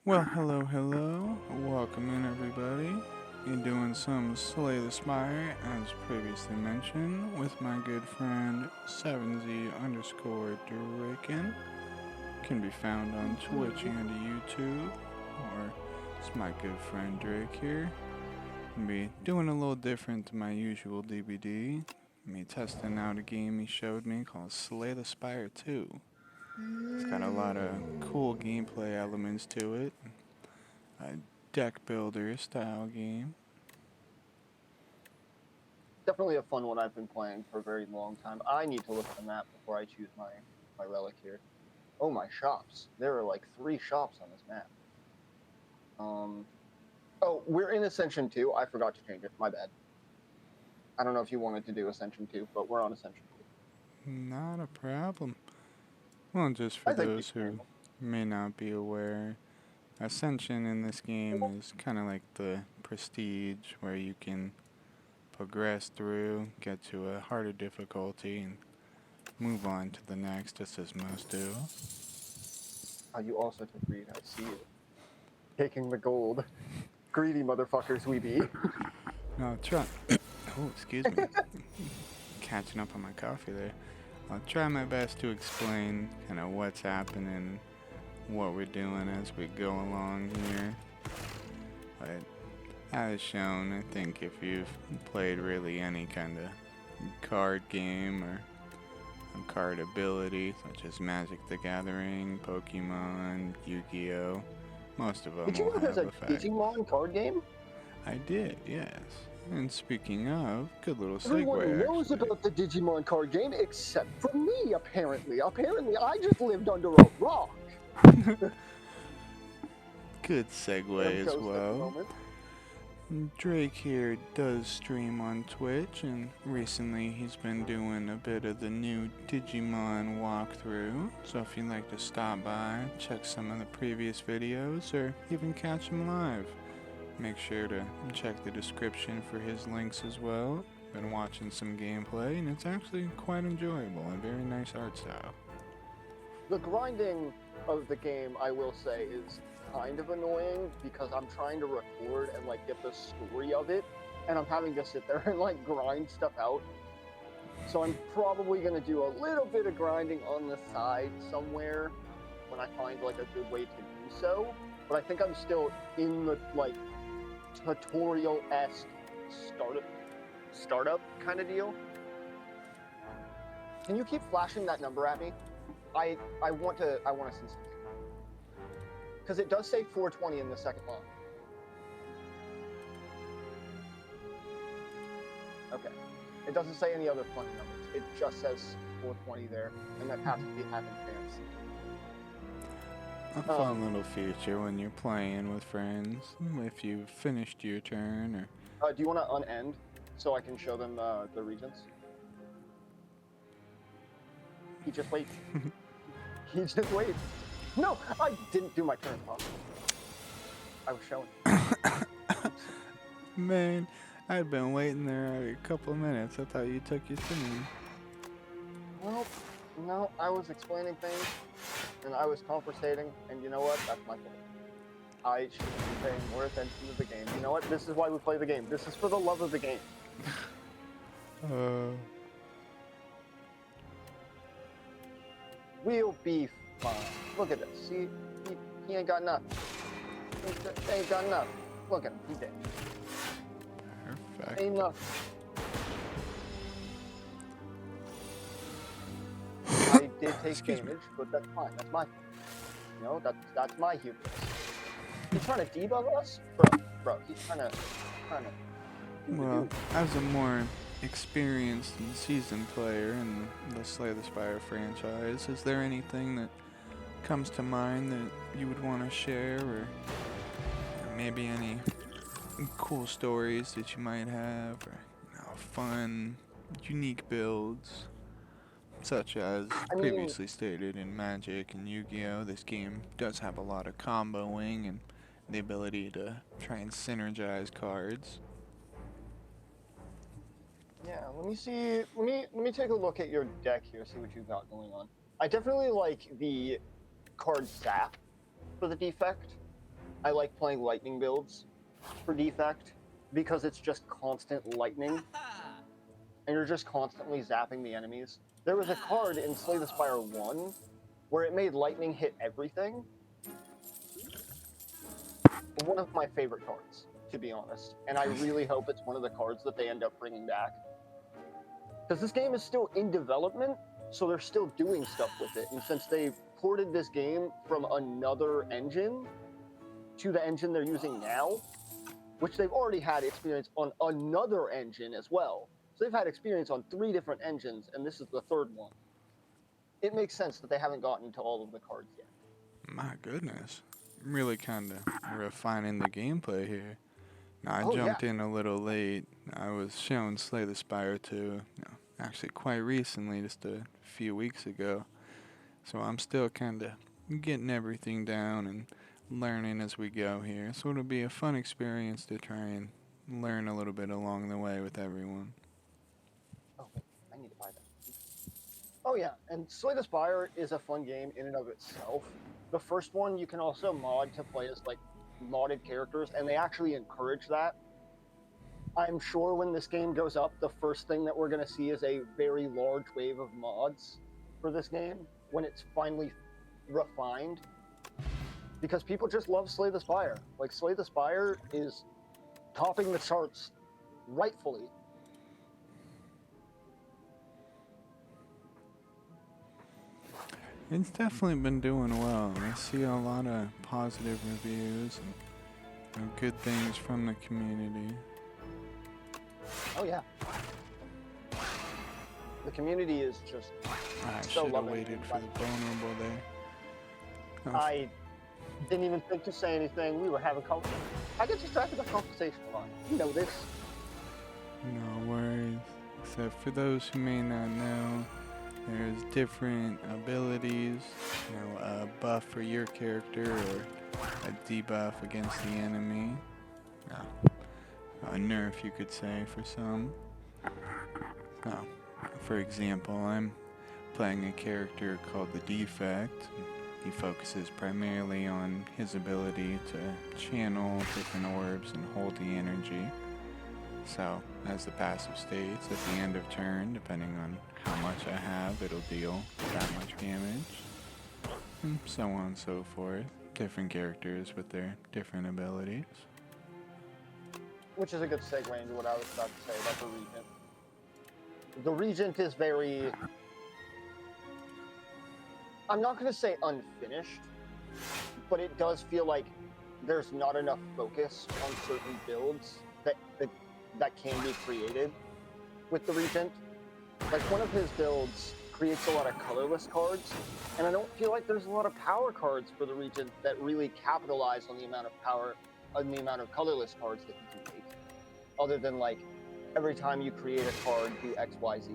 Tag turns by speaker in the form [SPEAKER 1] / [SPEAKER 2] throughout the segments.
[SPEAKER 1] Well, hello. Welcome in, everybody. You're doing some Slay The Spire, as previously mentioned, with my good friend 7Z underscore Draken. Can be found on Twitch and YouTube, or it's my good friend Drake here. Gonna be doing a little different to my usual DBD. Me testing out a game he showed me called Slay The Spire 2. It's got a lot of cool gameplay elements to it. A deck builder style game.
[SPEAKER 2] Definitely a fun one I've been playing for a very long time. I need to look at the map before I choose my relic here. Oh, my shops. There are like 3 shops on this map. Oh, we're in Ascension 2. I forgot to change it. My bad. I don't know if you wanted to do Ascension 2, but we're on Ascension 2.
[SPEAKER 1] Not a problem. Well, just for those who may not be aware, Ascension in this game is kind of like the Prestige, where you can progress through, get to a harder difficulty, and move on to the next, just as most do.
[SPEAKER 2] You also took greed. I see you. Taking the gold. Greedy motherfuckers we be.
[SPEAKER 1] No, try. Oh, excuse me. Catching up on my coffee there. I'll try my best to explain kind of what's happening, what we're doing as we go along here. But as shown, I think if you've played really any kind of card game or a card ability, such as Magic the Gathering, Pokemon, Yu-Gi-Oh, most of them
[SPEAKER 2] Did you
[SPEAKER 1] will
[SPEAKER 2] know there's
[SPEAKER 1] have
[SPEAKER 2] a
[SPEAKER 1] effect.
[SPEAKER 2] Digimon card game?
[SPEAKER 1] I did, yes. And speaking of, good little segue.
[SPEAKER 2] Everyone knows about the Digimon card game except for me, apparently. Apparently, I just lived under a rock.
[SPEAKER 1] Good segue as well. Drake here does stream on Twitch, and recently he's been doing a bit of the new Digimon walkthrough. So if you'd like to stop by, check some of the previous videos, or even catch him live, make sure to check the description for his links as well. Been watching some gameplay, and it's actually quite enjoyable. A very nice art style.
[SPEAKER 2] The grinding of the game, I will say, is kind of annoying because I'm trying to record and like get the story of it, and I'm having to sit there and like grind stuff out. So I'm probably gonna do a little bit of grinding on the side somewhere when I find like a good way to do so. But I think I'm still in the like tutorial-esque startup kind of deal. Can you keep flashing that number at me? I want to see something. Because it does say 420 in the second line. Okay. It doesn't say any other funny numbers. It just says 420 there, and that has to be having chance.
[SPEAKER 1] A fun little feature when you're playing with friends, if you've finished your turn, or...
[SPEAKER 2] do you want to unend so I can show them the regions? He just waits. He just waits. No, I didn't do my turn properly. I was showing.
[SPEAKER 1] Man, I'd been waiting there already a couple of minutes. I thought you took your turn.
[SPEAKER 2] Well, no, I was explaining things, and I was conversating, and you know what? That's my fault. I should be paying more attention to the game. You know what? This is why we play the game. This is for the love of the game. We'll be fine. Look at this. See? He ain't got nothing. He ain't got nothing. Look at him. He dead.
[SPEAKER 1] Perfect.
[SPEAKER 2] Ain't nothing. I did take damage, but that's fine. That's my fault. You know, that's my hubris. He's trying to debug us? Bro, he's trying to...
[SPEAKER 1] Well, as a more experienced and seasoned player in the Slay the Spire franchise, is there anything that comes to mind that you would want to share, or maybe any cool stories that you might have, or fun, unique builds, such as previously stated in Magic and Yu-Gi-Oh, this game does have a lot of comboing and the ability to try and synergize cards.
[SPEAKER 2] Yeah, let me see. Let me take a look at your deck here, see what you've got going on. I definitely like the card zap for the defect. I like playing lightning builds for Defect because it's just constant lightning and you're just constantly zapping the enemies. There was a card in Slay the Spire 1 where it made lightning hit everything. One of my favorite cards, to be honest. And I really hope it's one of the cards that they end up bringing back. Because this game is still in development, so they're still doing stuff with it. And since they ported this game from another engine to the engine they're using now, which they've already had experience on another engine as well. So they've had experience on 3 different engines, and this is the 3rd one. It makes sense that they haven't gotten to all of the cards yet.
[SPEAKER 1] My goodness. Really kind of refining the gameplay here. Now, I
[SPEAKER 2] Oh,
[SPEAKER 1] jumped
[SPEAKER 2] yeah.
[SPEAKER 1] in a little late. I was shown Slay the Spire 2, actually quite recently, just a few weeks ago. So I'm still kind of getting everything down and learning as we go here. So it'll be a fun experience to try and learn a little bit along the way with everyone.
[SPEAKER 2] Oh, wait, I need to buy that. Oh, yeah, and Slay the Spire is a fun game in and of itself. The first one you can also mod to play as, like, modded characters, and they actually encourage that. I'm sure when this game goes up, the first thing that we're going to see is a very large wave of mods for this game when it's finally refined. Because people just love Slay the Spire. Like, Slay the Spire is topping the charts rightfully.
[SPEAKER 1] It's definitely been doing well. I see a lot of positive reviews and good things from the community.
[SPEAKER 2] Oh, yeah. The community is just
[SPEAKER 1] I
[SPEAKER 2] so
[SPEAKER 1] should have
[SPEAKER 2] loving.
[SPEAKER 1] waited for the vulnerable there. Oh,
[SPEAKER 2] I didn't even think to say anything. We were having conversation. I get distracted by conversation a lot. You know this.
[SPEAKER 1] no worries. Except for those who may not know, there's different abilities. A buff for your character or a debuff against the enemy. A nerf, you could say, for some. Oh, for example, I'm playing a character called the Defect. He focuses primarily on his ability to channel different orbs and hold the energy. So, as the passive states, at the end of turn, depending on how much I have, it'll deal that much damage. And so on and so forth. Different characters with their different abilities.
[SPEAKER 2] Which is a good segue into what I was about to say about the Regent. The Regent is very... I'm not going to say unfinished, but it does feel like there's not enough focus on certain builds that can be created with the Regent. Like, one of his builds creates a lot of colorless cards, and I don't feel like there's a lot of power cards for the Regent that really capitalize on the amount of power, on the amount of colorless cards that you can make. Other than, like, every time you create a card, do X, Y, Z.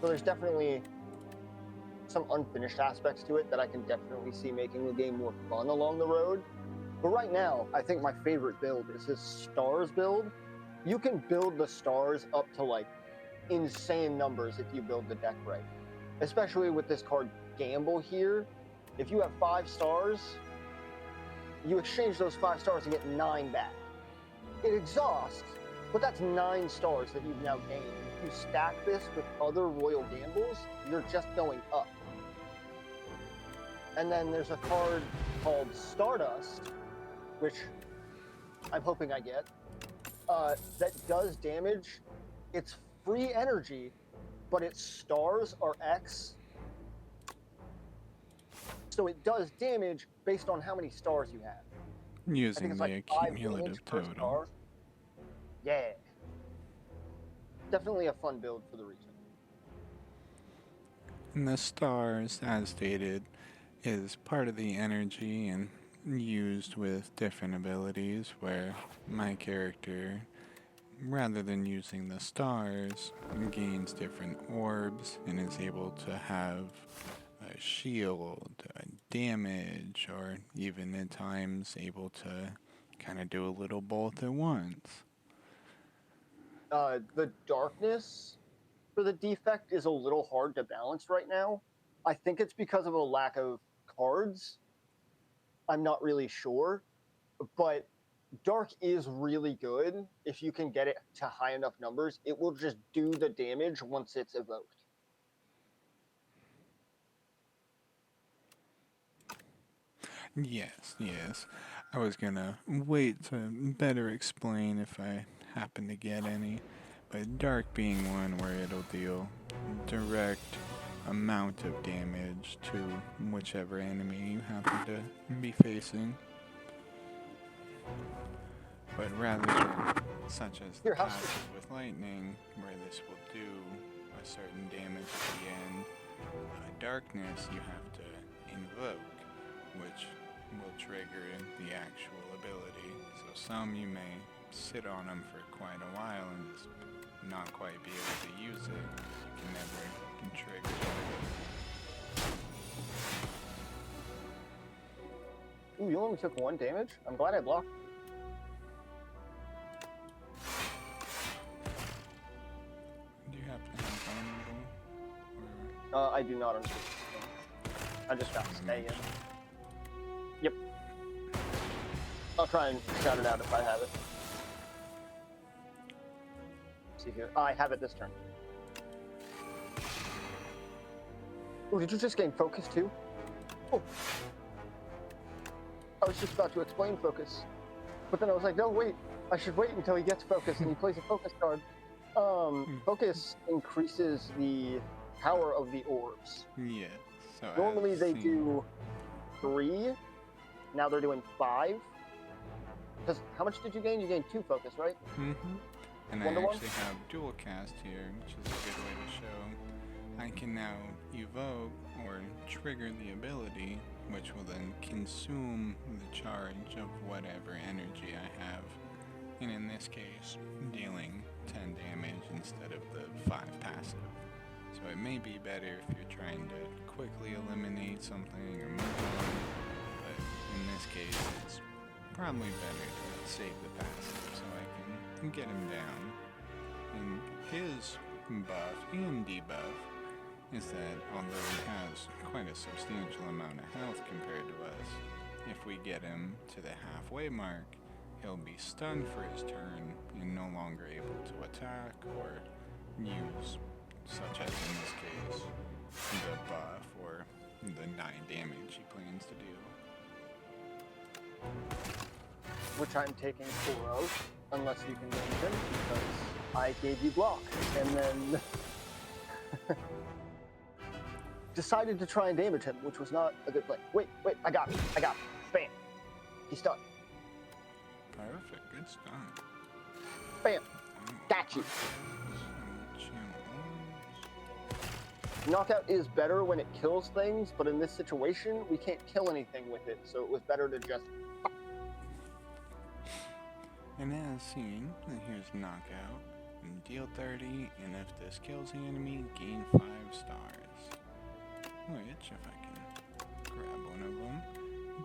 [SPEAKER 2] So there's definitely some unfinished aspects to it that I can definitely see making the game more fun along the road. But right now, I think my favorite build is his Stars build. You can build the Stars up to, like, insane numbers if you build the deck right. Especially with this card Gamble here. If you have 5 stars, you exchange those 5 stars and get 9 back. It exhausts, but that's 9 stars that you've now gained. If you stack this with other Royal Gambles, you're just going up. And then there's a card called Stardust, which I'm hoping I get, that does damage. It's free energy, but its stars are X. So it does damage based on how many stars you have. I think
[SPEAKER 1] Using
[SPEAKER 2] it's
[SPEAKER 1] the
[SPEAKER 2] like 5 damage
[SPEAKER 1] accumulative
[SPEAKER 2] per
[SPEAKER 1] total.
[SPEAKER 2] star. Yeah. Definitely a fun build for the region.
[SPEAKER 1] And the stars, as stated, is part of the energy and used with different abilities where my character, rather than using the stars, gains different orbs and is able to have a shield, a damage, or even at times able to kind of do a little both at once.
[SPEAKER 2] The darkness for the defect is a little hard to balance right now. I think it's because of a lack of cards. I'm not really sure, but Dark is really good. If you can get it to high enough numbers, it will just do the damage once it's evoked.
[SPEAKER 1] Yes, yes. I was gonna wait to better explain if I happen to get any, but Dark being one where it'll deal direct amount of damage to whichever enemy you happen to be facing. But rather than such as the
[SPEAKER 2] Here, have
[SPEAKER 1] passive with lightning, where this will do a certain damage at the end, darkness you have to invoke, which will trigger the actual ability. So some you may sit on them for quite a while and just not quite be able to use it. You can never trigger it.
[SPEAKER 2] Ooh, you only took 1 damage? I'm glad I blocked.
[SPEAKER 1] Do you happen to have vulnerable?
[SPEAKER 2] I do not understand. I just got to stay in. Yep. I'll try and shout it out if I have it. Let's see here. I have it this turn. Oh, did you just gain focus too? Oh. I was just about to explain focus. But then I was like, no, wait. I should wait until he gets focus and he plays a focus card. Focus increases the power of the orbs.
[SPEAKER 1] Yeah. So
[SPEAKER 2] normally they do 3. Now they're doing 5. Because how much did you gain? You gained 2 focus, right?
[SPEAKER 1] Mm-hmm. And I actually have dual cast here, which is a good way to show I can now evoke or trigger the ability, which will then consume the charge of whatever energy I have. And in this case, dealing 10 damage instead of the 5 passive. So it may be better if you're trying to quickly eliminate something or move on, but in this case, it's probably better to save the passive so I can get him down. And his buff and debuff is that although he has quite a substantial amount of health compared to us, if we get him to the halfway mark, he'll be stunned for his turn and no longer able to attack or use, such as in this case, the buff or the 9 damage he plans to do.
[SPEAKER 2] Which I'm taking 4 of, unless you can range him, because I gave you block, and then decided to try and damage him, which was not a good play. Wait, I got him. Bam. He's stunned.
[SPEAKER 1] Perfect, good stun.
[SPEAKER 2] Bam. Got you. Knockout is better when it kills things, but in this situation, we can't kill anything with it, so it was better to just...
[SPEAKER 1] And as seen, here's knockout. Deal 30, and if this kills the enemy, gain 5 stars. Which, if I can grab one of them,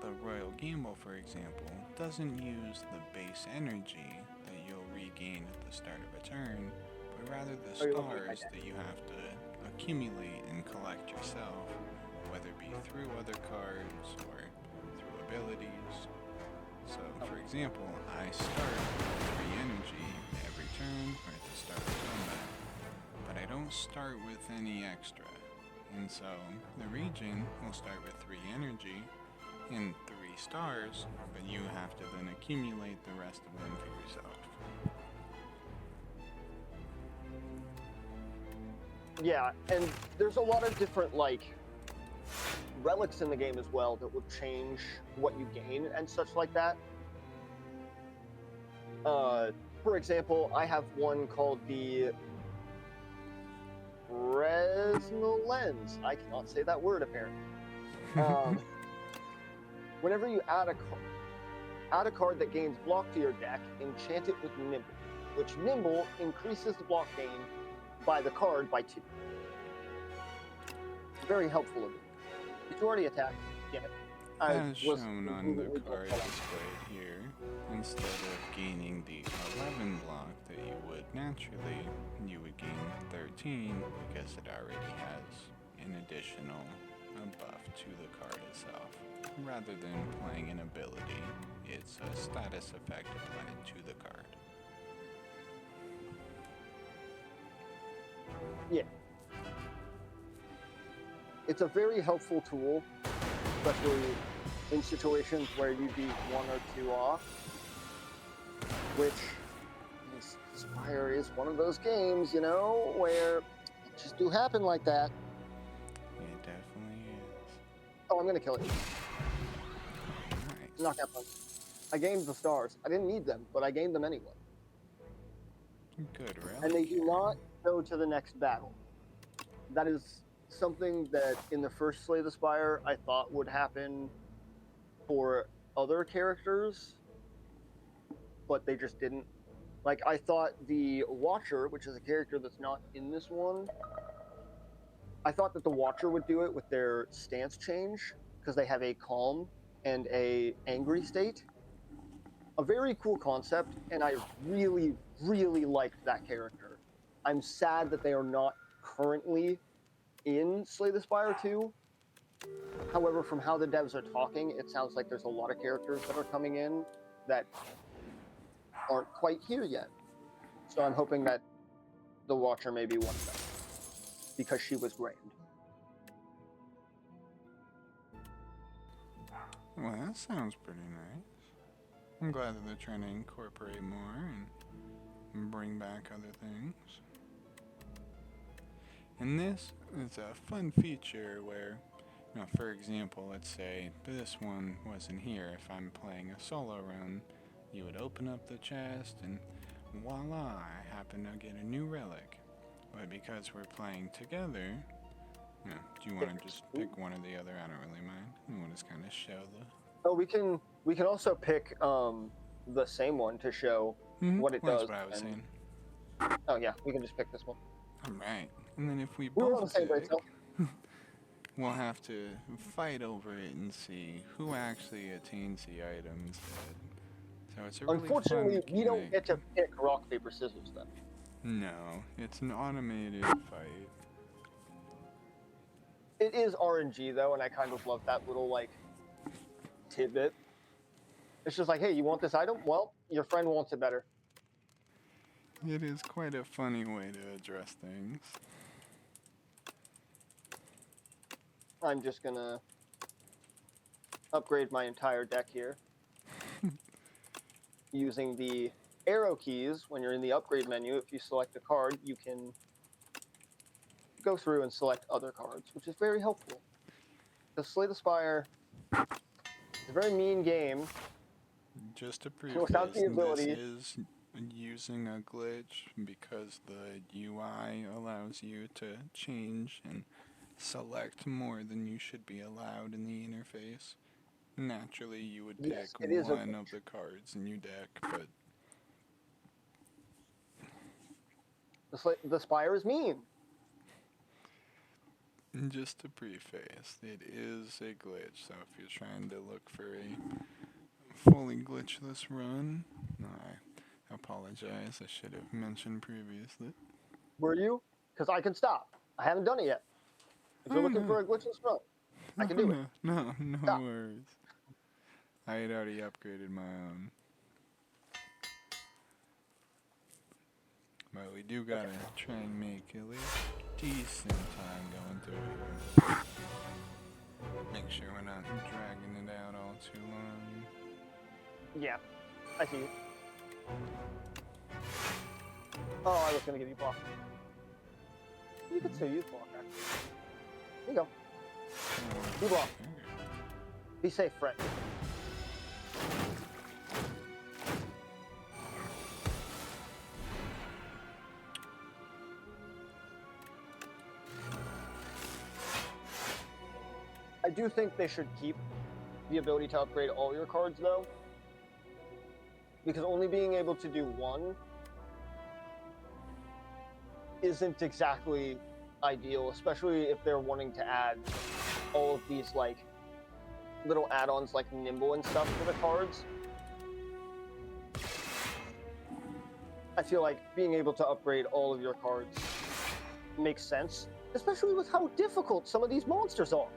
[SPEAKER 1] the Royal Gamble, for example, doesn't use the base energy that you'll regain at the start of a turn, but rather the stars that you have to accumulate and collect yourself, whether it be through other cards or through abilities. So, for example, I start with 3 energy every turn or at the start of combat, but I don't start with any extra. And so, the region will start with 3 energy and 3 stars, but you have to then accumulate the rest of them for yourself.
[SPEAKER 2] Yeah, and there's a lot of different, like, relics in the game as well that will change what you gain and such like that. For example, I have one called the Resno Lens. I cannot say that word apparently. Whenever you add a card that gains block to your deck, enchant it with Nimble, which Nimble increases the block gain by the card by 2. Very helpful of you. Did you already attack? Damn it.
[SPEAKER 1] As shown on the card displayed here, instead of gaining the 11 block that you would naturally, you would gain 13 because it already has an additional buff to the card itself. rather than playing an ability. It's a status effect applied to the card.
[SPEAKER 2] Yeah. It's a very helpful tool, especially in situations where you'd be 1 or 2 off, which Spire is one of those games, where it just do happen like that.
[SPEAKER 1] It definitely is.
[SPEAKER 2] Oh, I'm gonna kill it.
[SPEAKER 1] Nice.
[SPEAKER 2] Knockout punch. I gained the stars. I didn't need them, but I gained them anyway.
[SPEAKER 1] Good relic.
[SPEAKER 2] And they do not go to the next battle. That is something that in the first Slay the Spire I thought would happen for other characters, but they just didn't. Like, I thought the Watcher, which is a character that's not in this one, I thought that the Watcher would do it with their stance change, because they have a calm and a angry state. A very cool concept, and I really, really liked that character. I'm sad that they are not currently in Slay the Spire 2. However, from how the devs are talking, it sounds like there's a lot of characters that are coming in that aren't quite here yet. So I'm hoping that the Watcher may be one of them, because she was grand.
[SPEAKER 1] Well, that sounds pretty nice. I'm glad that they're trying to incorporate more and bring back other things. And this is a fun feature where, for example, let's say this one wasn't here. If I'm playing a solo run, you would open up the chest and voila, I happen to get a new relic. But because we're playing together, do you want to just pick one or the other? I don't really mind. I want to just kind of show the...
[SPEAKER 2] Oh, we can also pick the same one to show what it does.
[SPEAKER 1] That's what I was saying.
[SPEAKER 2] Oh yeah, we can just pick this one.
[SPEAKER 1] All right. And then if we
[SPEAKER 2] We're on the
[SPEAKER 1] both
[SPEAKER 2] same
[SPEAKER 1] pick,
[SPEAKER 2] page,
[SPEAKER 1] we'll have to fight over it and see who actually attains the item instead. So it's a really
[SPEAKER 2] Unfortunately,
[SPEAKER 1] fun
[SPEAKER 2] we don't
[SPEAKER 1] mechanic.
[SPEAKER 2] get to pick rock, paper, scissors then.
[SPEAKER 1] No, it's an automated fight.
[SPEAKER 2] It is RNG though, and I kind of love that little tidbit. It's just like, hey, you want this item? Well, your friend wants it better.
[SPEAKER 1] It is quite a funny way to address things.
[SPEAKER 2] I'm just gonna upgrade my entire deck here. Using the arrow keys, when you're in the upgrade menu, if you select a card, you can go through and select other cards, which is very helpful. Because Slay the Spire is a very mean game.
[SPEAKER 1] Just to
[SPEAKER 2] without
[SPEAKER 1] preface,
[SPEAKER 2] the ability-
[SPEAKER 1] this is using a glitch because the UI allows you to change and select more than you should be allowed in the interface. Naturally, you would pick
[SPEAKER 2] Yes, it is a
[SPEAKER 1] one of the cards in your deck, but
[SPEAKER 2] The Spire is mean.
[SPEAKER 1] just to preface, it is a glitch, so if you're trying to look for a fully glitchless run, I apologize, I should have mentioned previously.
[SPEAKER 2] Were you? Because I can stop. I haven't done it yet. If you're looking for a glitchless run, I can do it.
[SPEAKER 1] No
[SPEAKER 2] Stop.
[SPEAKER 1] worries. I had already upgraded my own. But we do gotta try and make at least decent time going through here. Make sure we're not dragging it out all too long.
[SPEAKER 2] Yeah, I see you. Oh, I was going to give you block. You could still use block, actually. Here you go. You block. Be safe, friend. I do think they should keep the ability to upgrade all your cards, though. Because only being able to do one isn't exactly ideal, especially if they're wanting to add all of these, little add-ons like Nimble and stuff to the cards. I feel like being able to upgrade all of your cards makes sense, especially with how difficult some of these monsters are.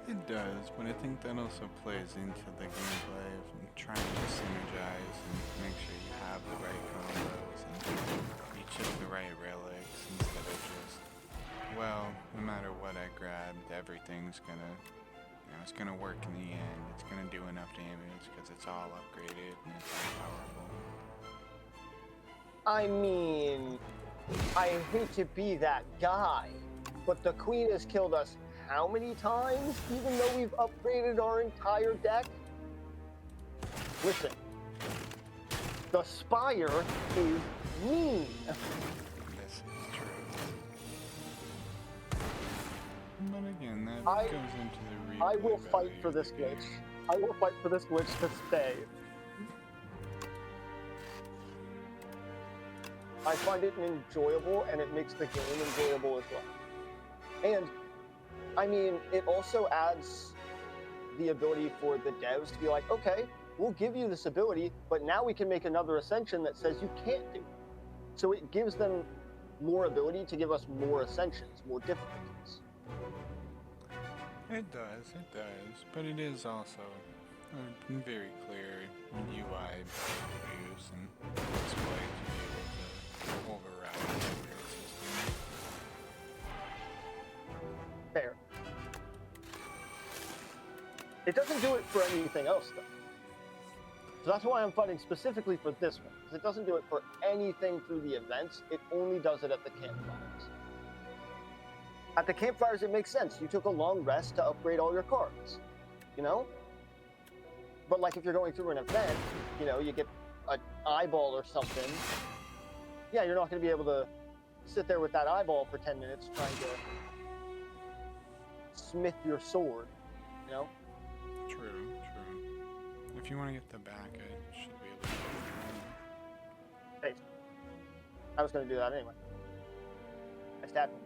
[SPEAKER 1] It does, but I think that also plays into the gameplay of trying to synergize and make sure you have the right combos and you choose the right relics instead of just, well, no matter what I grabbed, everything's gonna, it's gonna work in the end. It's gonna do enough damage because it's all upgraded and it's all powerful.
[SPEAKER 2] I mean, I hate to be that guy, but the queen has killed us how many times, even though we've upgraded our entire deck? Listen, the Spire is mean.
[SPEAKER 1] This is true. But again, that goes into the replay
[SPEAKER 2] I will fight
[SPEAKER 1] value
[SPEAKER 2] for
[SPEAKER 1] of the
[SPEAKER 2] this glitch.
[SPEAKER 1] game.
[SPEAKER 2] I will fight for this glitch to stay. I find it enjoyable, and it makes the game enjoyable as well. And, I mean, it also adds the ability for the devs to be like, okay, we'll give you this ability, but now we can make another ascension that says you can't do it. So it gives them more ability to give us more ascensions, more difficulties.
[SPEAKER 1] It does, but it is also a very clear UI use and display to be able to override the upgrade system.
[SPEAKER 2] Fair. It doesn't do it for anything else, though. So that's why I'm fighting specifically for this one, because it doesn't do it for anything through the events. It only does it at the campfires. At the campfires, it makes sense. You took a long rest to upgrade all your cards, you know? But like if you're going through an event, you know, you get an eyeball or something, yeah, you're not going to be able to sit there with that eyeball for 10 minutes trying to smith your sword, you know?
[SPEAKER 1] True. If you want to get the back, I should be able to do
[SPEAKER 2] Hey, I was going to do that anyway. I stabbed him.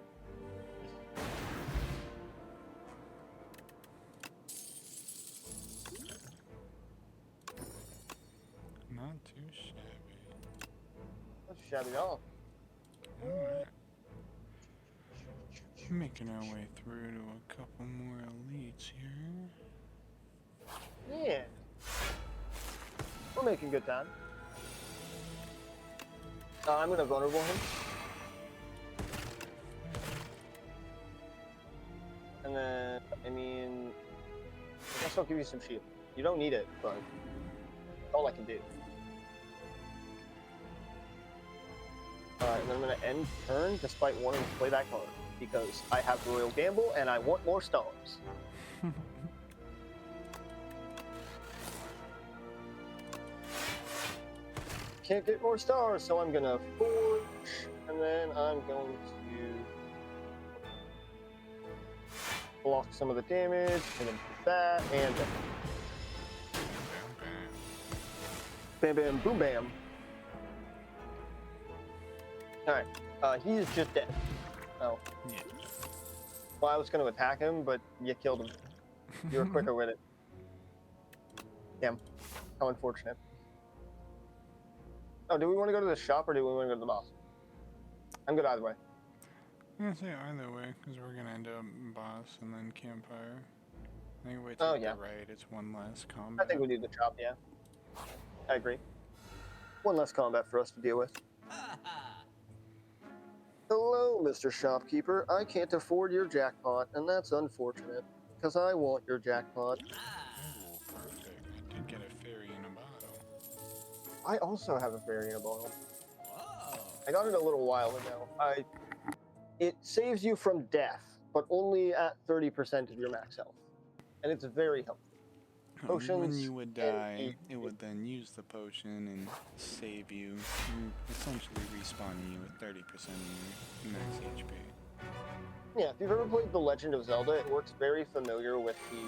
[SPEAKER 1] Not too shabby.
[SPEAKER 2] That's shabby at all.
[SPEAKER 1] Alright. Making our way through to a couple more elites here.
[SPEAKER 2] Yeah. We're making good time. I'm going to vulnerable him. And then, I mean, I guess I'll give you some shield. You don't need it, but all I can do. Alright, and then I'm going to end turn despite wanting to play that card. Because I have Royal Gamble and I want more stars. Can't get more stars, so I'm gonna forge, and then I'm going to block some of the damage, and then do that, and bam bam boom bam. Alright, he is just dead. Oh.
[SPEAKER 1] Yeah.
[SPEAKER 2] Well, I was gonna attack him, but you killed him. You were quicker with it. Damn. How unfortunate. Oh, do we want to go to the shop or do we want to go to the boss? I'm good either way.
[SPEAKER 1] I'm gonna say either way, because we're gonna end up boss and then campfire. I think wait
[SPEAKER 2] Oh,
[SPEAKER 1] till
[SPEAKER 2] yeah.
[SPEAKER 1] the right, it's one less combat.
[SPEAKER 2] I think we do the shop, yeah. I agree. One less combat for us to deal with. Hello, Mr. Shopkeeper. I can't afford your jackpot, and that's unfortunate, because I want your jackpot.
[SPEAKER 1] Oh, perfect. I did get a fairy in a bottle.
[SPEAKER 2] I also have a fairy in a bottle. I got it a little while ago. It saves you from death, but only at 30% of your max health. And it's very helpful. Potions
[SPEAKER 1] When you would die,
[SPEAKER 2] and
[SPEAKER 1] it would then use the potion and save you, essentially respawning you with 30% of your max HP.
[SPEAKER 2] Yeah, if you've ever played The Legend of Zelda, it works very familiar with the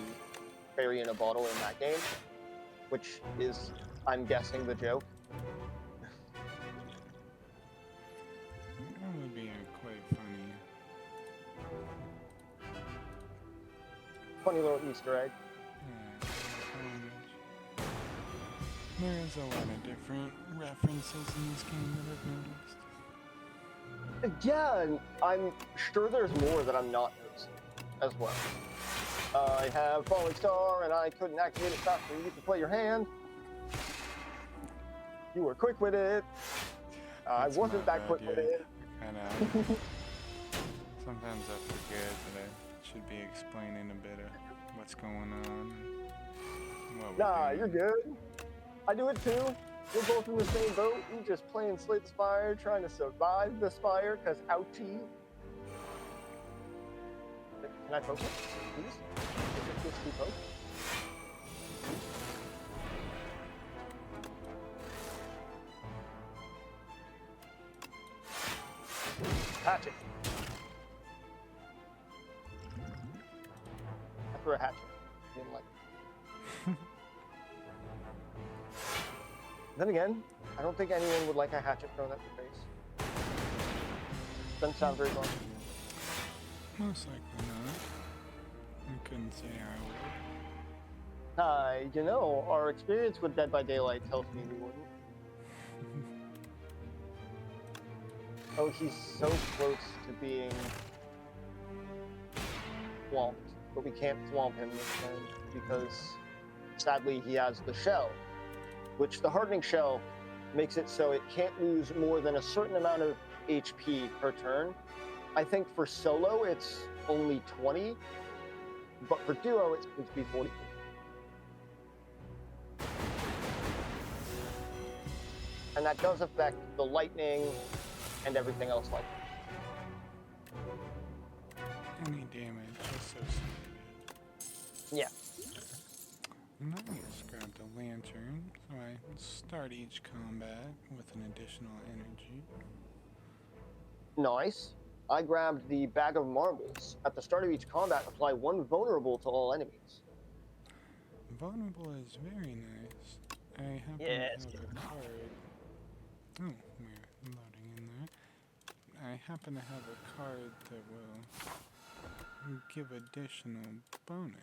[SPEAKER 2] fairy in a bottle in that game, which is, I'm guessing, the joke.
[SPEAKER 1] That would be quite funny.
[SPEAKER 2] Funny little Easter egg.
[SPEAKER 1] There is a lot of different references in this game that I've noticed.
[SPEAKER 2] Yeah, and I'm sure there's more that I'm not noticing as well. I have Falling Star, and I couldn't activate it fast enough. You can play your hand. You were quick with it. I
[SPEAKER 1] That's
[SPEAKER 2] wasn't
[SPEAKER 1] my
[SPEAKER 2] that quick
[SPEAKER 1] bad,
[SPEAKER 2] with
[SPEAKER 1] yeah.
[SPEAKER 2] it.
[SPEAKER 1] Sometimes I forget that I should be explaining a bit of what's going on and what we're
[SPEAKER 2] Nah,
[SPEAKER 1] doing.
[SPEAKER 2] you're good. I do it too. We're both in the same boat. We just playing Slay the Spire, trying to survive the Spire, because ouchie. Can I poke it, please? Is it just to poke? Hatchet. I threw a hatchet. Didn't like it. Then again, I don't think anyone would like a hatchet thrown at their face. Doesn't sound very fun.
[SPEAKER 1] Most likely not. I couldn't say I would.
[SPEAKER 2] You know, our experience with Dead by Daylight tells me we wouldn't. Oh, he's so close to being swamped, but we can't swamp him this time because sadly he has the shell, which the hardening shell makes it so it can't lose more than a certain amount of HP per turn. I think for solo it's only 20, but for duo it's supposed to be 40. And that does affect the lightning and everything else like that.
[SPEAKER 1] Any damage associated.
[SPEAKER 2] Yeah.
[SPEAKER 1] Nice. Grab the lantern, so I start each combat with an additional energy.
[SPEAKER 2] Nice. I grabbed the bag of marbles. At the start of each combat, apply 1 vulnerable to all enemies.
[SPEAKER 1] Vulnerable is very nice. I happen to
[SPEAKER 2] Yes.
[SPEAKER 1] have a card. Oh, we're loading in there. I happen to have a card that will give additional bonus.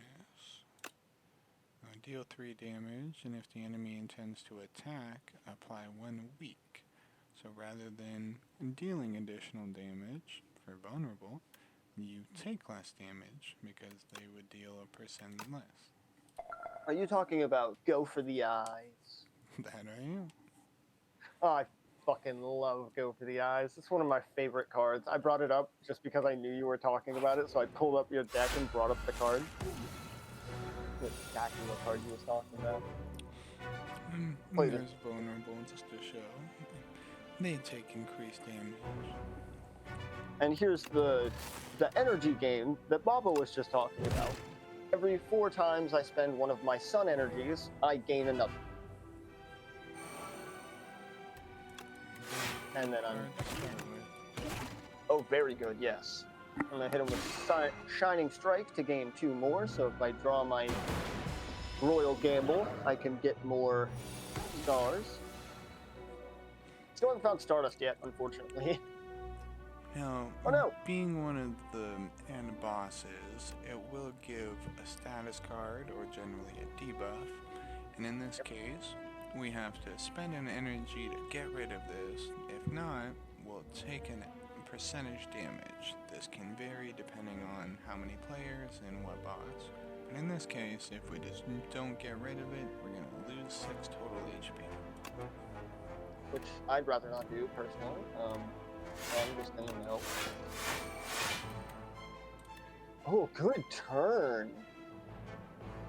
[SPEAKER 1] Deal 3 damage, and if the enemy intends to attack, apply 1 weak. So rather than dealing additional damage for vulnerable, you take less damage because they would deal a % less.
[SPEAKER 2] Are you talking about Go for the Eyes?
[SPEAKER 1] That I am.
[SPEAKER 2] Oh, I fucking love Go for the Eyes. It's one of my favorite cards. I brought it up just because I knew you were talking about it, so I pulled up your deck and brought up the card. That's exactly what card you was talking about. Played it.
[SPEAKER 1] There's vulnerable just to show. They take increased damage.
[SPEAKER 2] And here's the energy game that Baba was just talking about. Every 4 times I spend one of my sun energies, I gain another. And then I'm... Oh, very good, yes. I'm gonna hit him with Shining Strike to gain 2 more, so if I draw my Royal Gamble, I can get more stars. Still haven't found Stardust yet, unfortunately.
[SPEAKER 1] Now,
[SPEAKER 2] Oh no!
[SPEAKER 1] being one of the end bosses, it will give a status card or generally a debuff. And in this case, we have to spend an energy to get rid of this. If not, we'll take a percentage damage. This can vary depending on how many players and what boss. But in this case, if we just don't get rid of it, we're going to lose 6 total HP.
[SPEAKER 2] Which I'd rather not do, personally. I'm just gonna melt. Oh, good turn!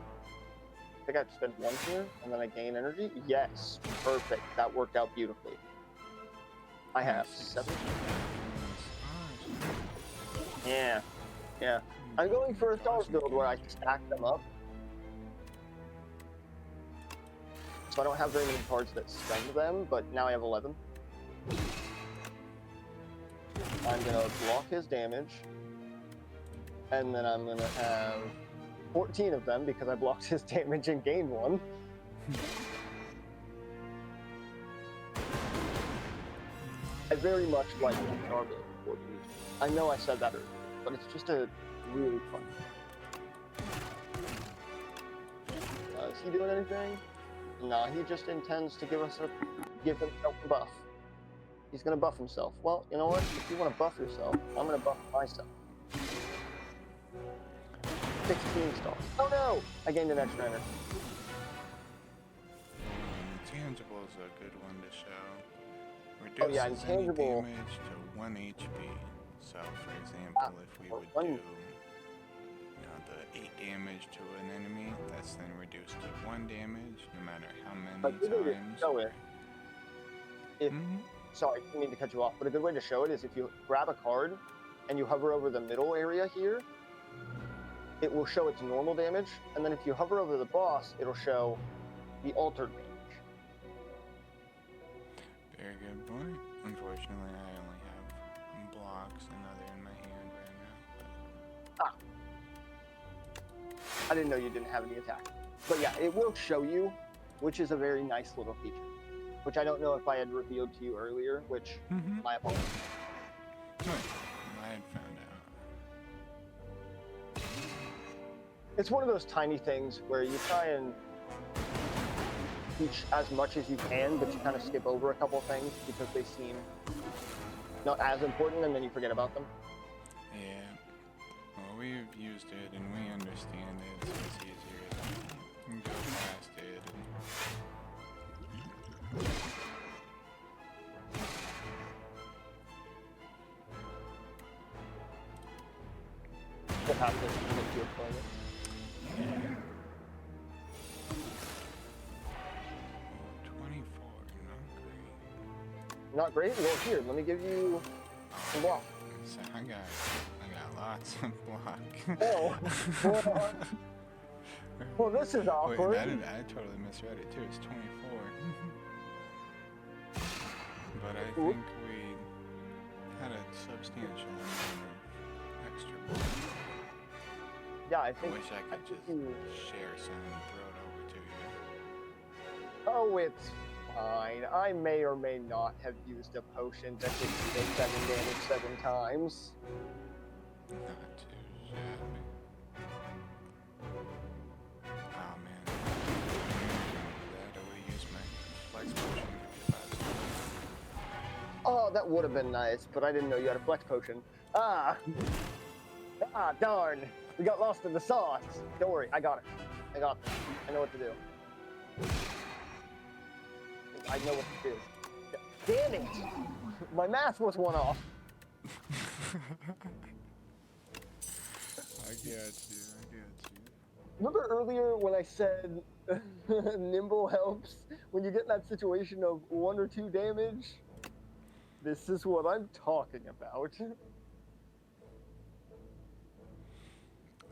[SPEAKER 2] I think I have to spend 1 here, and then I gain energy? Yes, perfect. That worked out beautifully. I have 7. Yeah, yeah. I'm going for a stars build where I stack them up. So I don't have very many cards that spend them, but now I have 11. I'm gonna block his damage, and then I'm gonna have 14 of them because I blocked his damage and gained 1. I very much like the star build for you. I know I said that earlier, but it's just a really fun. Is he doing anything? No, he just intends to give himself a buff. He's gonna buff himself. Well, you know what? If you want to buff yourself, I'm gonna buff myself. 16 stars. Oh no! I gained an extra energy.
[SPEAKER 1] Intangible is a good one to show.
[SPEAKER 2] Oh yeah,
[SPEAKER 1] Reduces any
[SPEAKER 2] intangible.
[SPEAKER 1] damage to 1 HP. So, for example, if we would do the 8 damage to an enemy, that's then reduced to 1 damage, no matter how many times.
[SPEAKER 2] Show it. If sorry, I didn't mean to cut you off, but a good way to show it is if you grab a card and you hover over the middle area here, it will show its normal damage, and then if you hover over the boss, it'll show the altered damage.
[SPEAKER 1] Very good point. Unfortunately, I only have blocks and other in my hand right now.
[SPEAKER 2] I didn't know you didn't have any attack. But yeah, it will show you, which is a very nice little feature. Which I don't know if I had revealed to you earlier, which my apologies.
[SPEAKER 1] No, I had found out.
[SPEAKER 2] It's one of those tiny things where you try and teach as much as you can, but you kind of skip over a couple things because they seem not as important, and then you forget about them.
[SPEAKER 1] Yeah. Well, we've used it and we understand it, so it's easier to go past it.
[SPEAKER 2] What happens if you explain it?
[SPEAKER 1] Yeah. 24, not great.
[SPEAKER 2] Not great? Well, here, let me give you some block.
[SPEAKER 1] So I got lots of block.
[SPEAKER 2] Oh, well, this is awkward.
[SPEAKER 1] Wait, I totally misread it too. It's 24. But I think we had a substantial amount of extra block.
[SPEAKER 2] Yeah, I think.
[SPEAKER 1] I wish I could just share some and throw it over to you.
[SPEAKER 2] Oh, it's fine. I may or may not have used a potion to hit you 7 damage 7 times.
[SPEAKER 1] Not too shabby. Oh man. That I would use my flex potion to be faster.
[SPEAKER 2] Oh, that would have been nice, but I didn't know you had a flex potion. Ah, darn. We got lost in the sauce. Don't worry, I got it. I got this. I know what to do. I know what to do. Damn it! My math was one off.
[SPEAKER 1] I get you.
[SPEAKER 2] Remember earlier when I said nimble helps when you get in that situation of 1 or 2 damage? This is what I'm talking about.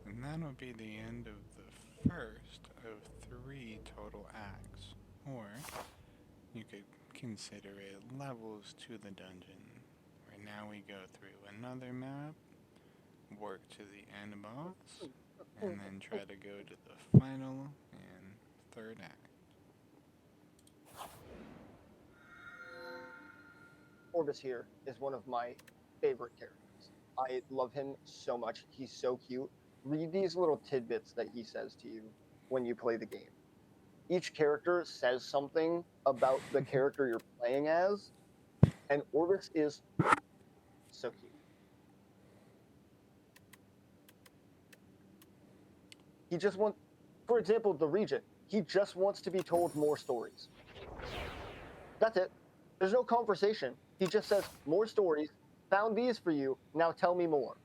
[SPEAKER 1] And that'll be the end of the first of 3 total acts. Or you could consider it levels to the dungeon, where now we go through another map, work to the end boss, and then try to go to the final and 3rd act.
[SPEAKER 2] Orbis here is one of my favorite characters. I love him so much. He's so cute. Read these little tidbits that he says to you when you play the game. Each character says something about the character you're playing as, and Orbis is so cute. He just wants, for example, the Regent. He just wants to be told more stories. That's it. There's no conversation. He just says, more stories, found these for you, now tell me more.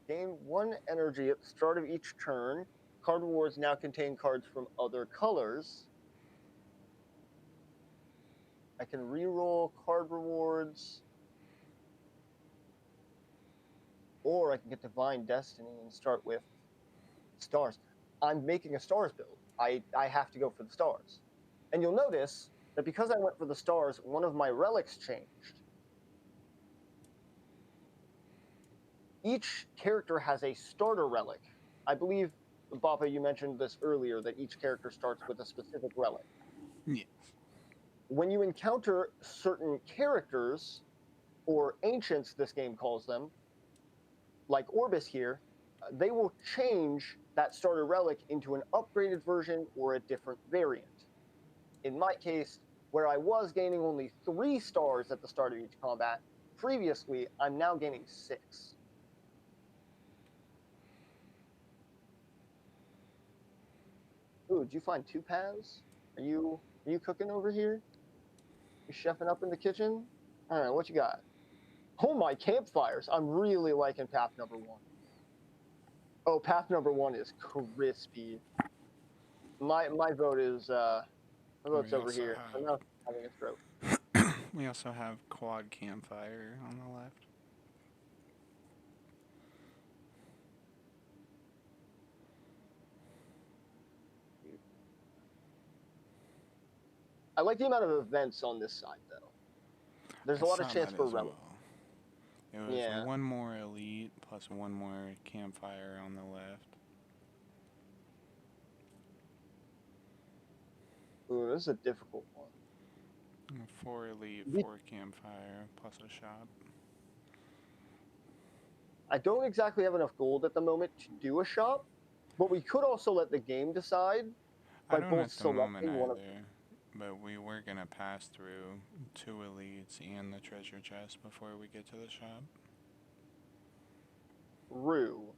[SPEAKER 2] Gain 1 energy at the start of each turn. Card rewards now contain cards from other colors. I can reroll card rewards. Or I can get Divine Destiny and start with stars. I'm making a stars build. I have to go for the stars. And you'll notice that because I went for the stars, one of my relics changed. Each character has a starter relic. I believe, Bappa, you mentioned this earlier, that each character starts with a specific relic.
[SPEAKER 1] Yes.
[SPEAKER 2] When you encounter certain characters, or ancients this game calls them, like Orbis here, they will change that starter relic into an upgraded version or a different variant. In my case, where I was gaining only 3 stars at the start of each combat, previously, I'm now gaining 6. Ooh, did you find 2 paths? Are you cooking over here? You chefing up in the kitchen? All right, what you got? Oh my, campfires! I'm really liking path number 1. Oh, path number 1 is crispy. My vote is my vote's
[SPEAKER 1] We
[SPEAKER 2] over
[SPEAKER 1] also
[SPEAKER 2] here. I'm not having a stroke.
[SPEAKER 1] have we also have quad campfire on the left.
[SPEAKER 2] I like the amount of events on this side though. There's
[SPEAKER 1] I
[SPEAKER 2] a lot of
[SPEAKER 1] saw
[SPEAKER 2] chance
[SPEAKER 1] that
[SPEAKER 2] for
[SPEAKER 1] as
[SPEAKER 2] relic.
[SPEAKER 1] well. It was
[SPEAKER 2] Yeah.
[SPEAKER 1] one more elite plus one more campfire on the left.
[SPEAKER 2] Ooh, this is a difficult one.
[SPEAKER 1] 4 elite,
[SPEAKER 2] We-
[SPEAKER 1] 4 campfire plus a shop.
[SPEAKER 2] I don't exactly have enough gold at the moment to do a shop, but we could also let the game decide
[SPEAKER 1] I
[SPEAKER 2] by
[SPEAKER 1] don't
[SPEAKER 2] both
[SPEAKER 1] at the moment
[SPEAKER 2] selecting one of
[SPEAKER 1] either, but we were gonna pass through 2 elites and the treasure chest before we get to the shop.
[SPEAKER 2] True.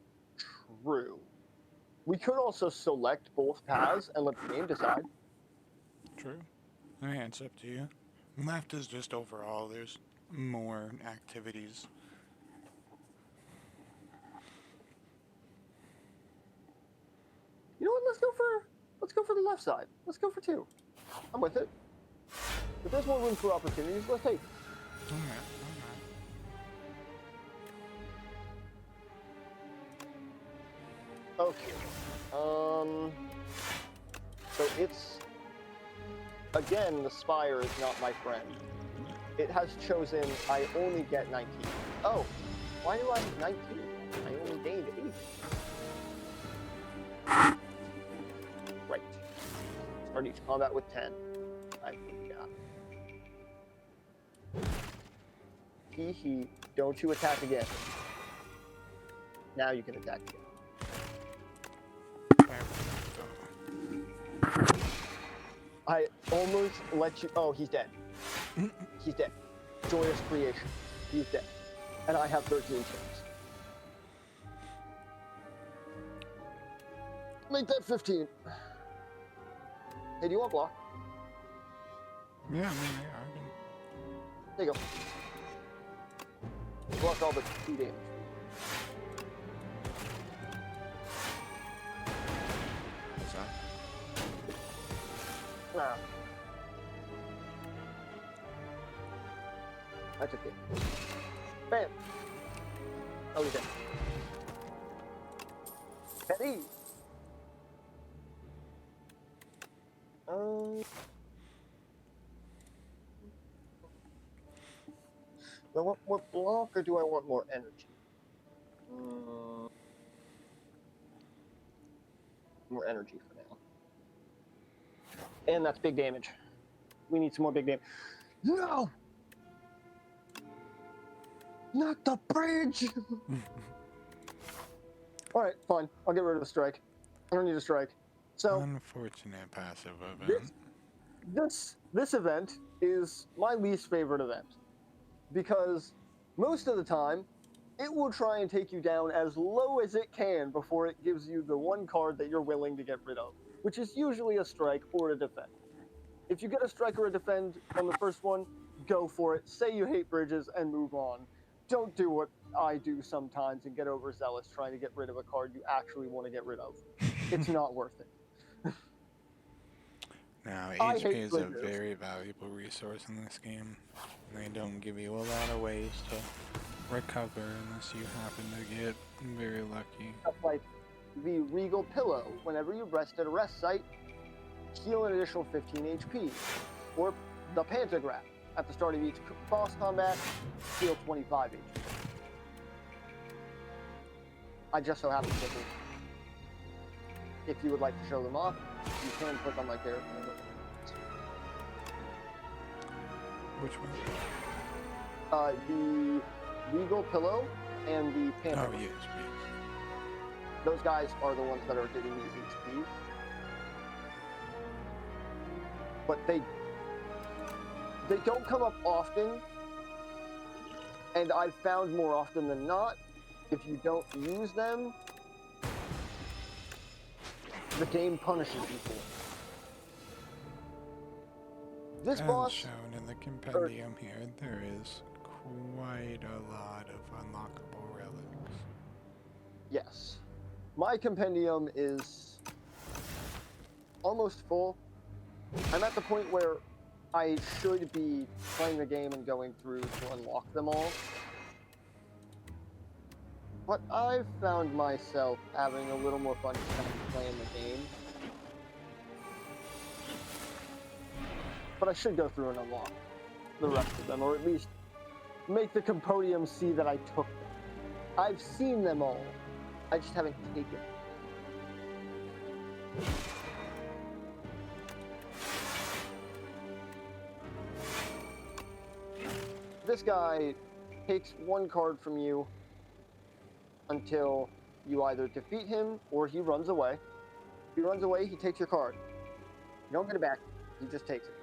[SPEAKER 2] We could also select both paths and let the game decide.
[SPEAKER 1] True. I mean, it's up to you. Left is just overall, there's more activities.
[SPEAKER 2] You know what? Let's go for the left side. Let's go for 2. I'm with it. If there's more room for opportunities, let's take.
[SPEAKER 1] Alright.
[SPEAKER 2] Okay. So it's again, the Spire is not my friend. It has chosen I only get 19. Oh, why do I have 19? I only gained 8. Right. Start each combat with 10. I forgot. Hee. Don't you attack again. Now you can attack again. I almost let you. Oh, he's dead. He's dead. Joyous creation. He's dead. And I have 13 kills. Make that 15. Hey, do you want block?
[SPEAKER 1] Yeah, I mean, yeah, I can.
[SPEAKER 2] There you go. Block all but 2 damage.
[SPEAKER 1] What's that?
[SPEAKER 2] Nah. That's okay. Bam! Oh, he's dead. Petty! Do I want more block or do I want more energy? More energy for now. And that's big damage. We need some more big damage. No! Not the bridge! Alright, fine. I'll get rid of the strike. I don't need a strike. So,
[SPEAKER 1] Unfortunate passive event.
[SPEAKER 2] this event is my least favorite event. Because most of the time, it will try and take you down as low as it can before it gives you the one card that you're willing to get rid of, which is usually a strike or a defend. If you get a strike or a defend on the first one, go for it. Say you hate bridges and move on. Don't do what I do sometimes and get overzealous trying to get rid of a card you actually want to get rid of. It's not worth it.
[SPEAKER 1] Now,
[SPEAKER 2] I
[SPEAKER 1] HP
[SPEAKER 2] hate
[SPEAKER 1] is a
[SPEAKER 2] bridges.
[SPEAKER 1] very valuable resource in this game. They don't give you a lot of ways to recover unless you happen to get very lucky.
[SPEAKER 2] Stuff like the Regal Pillow. Whenever you rest at a rest site, heal an additional 15 HP. Or the Pantograph. At the start of each boss combat, heal 25 HP. I just so happen to get them. If you would like to show them off, you can click on my character.
[SPEAKER 1] Which one?
[SPEAKER 2] The Regal Pillow and the Pantograph.
[SPEAKER 1] Oh, yes, yes.
[SPEAKER 2] Those guys are the ones that are giving me HP. But they don't come up often. And I've found more often than not, if you don't use them, the game punishes you for it. This
[SPEAKER 1] As
[SPEAKER 2] boss,
[SPEAKER 1] shown in the compendium here, there is quite a lot of unlockable relics.
[SPEAKER 2] yes. My compendium is almost full. I'm at the point where I should be playing the game and going through to unlock them all. But I've found myself having a little more fun just kind of playing the game. But I should go through and unlock the rest of them, or at least make the compendium see that I took them. I've seen them all. I just haven't taken them. This guy takes one card from you until you either defeat him or he runs away. If he runs away, he takes your card. You don't get it back, he just takes it.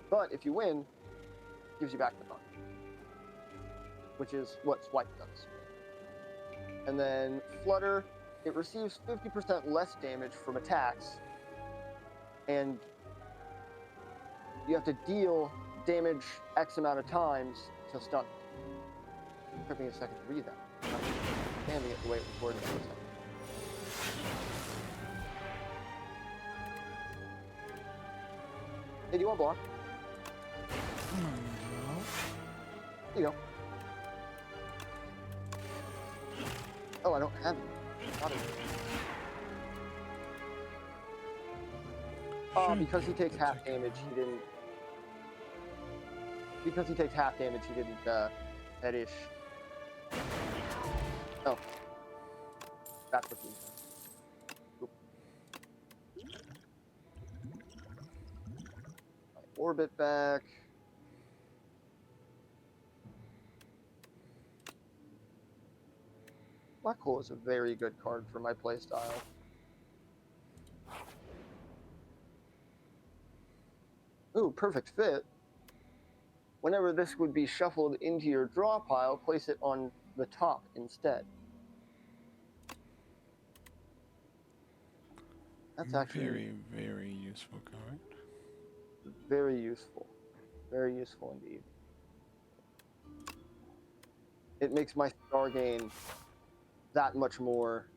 [SPEAKER 2] But if you win, he gives you back the card, which is what Swipe does. And then Flutter, it receives 50% less damage from attacks, and you have to deal damage X amount of times to stun it. It took me a second to read that. I'm understanding it the way it was worded for a second. Hey, do you want block? There you go. Oh, I don't have it. Got it. Because he takes half damage, he didn't. Because he takes half damage, he didn't headish. Oh. That's what he's done. My orbit back. Black Hole is a very good card for my playstyle. Ooh, perfect fit. Whenever this would be shuffled into your draw pile, place it on the top instead. That's actually
[SPEAKER 1] very, very useful card.
[SPEAKER 2] very useful. Very useful indeed. It makes my star gain that much more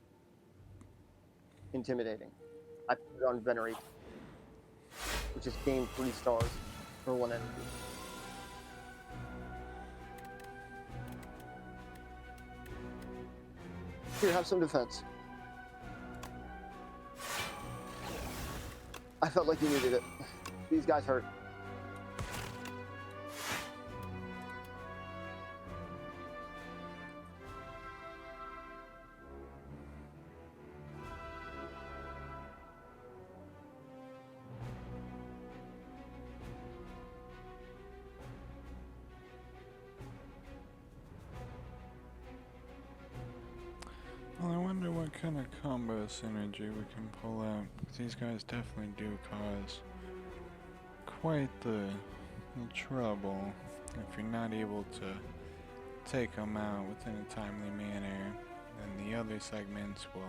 [SPEAKER 2] intimidating. I put it on Venerate, which is gain 3 stars for 1 energy. Here, have some defense. I felt like you needed it. These guys hurt.
[SPEAKER 1] Well, I wonder what kind of combo synergy we can pull out. These guys definitely do cause quite the trouble if you're not able to take them out within a timely manner. Then the other segments will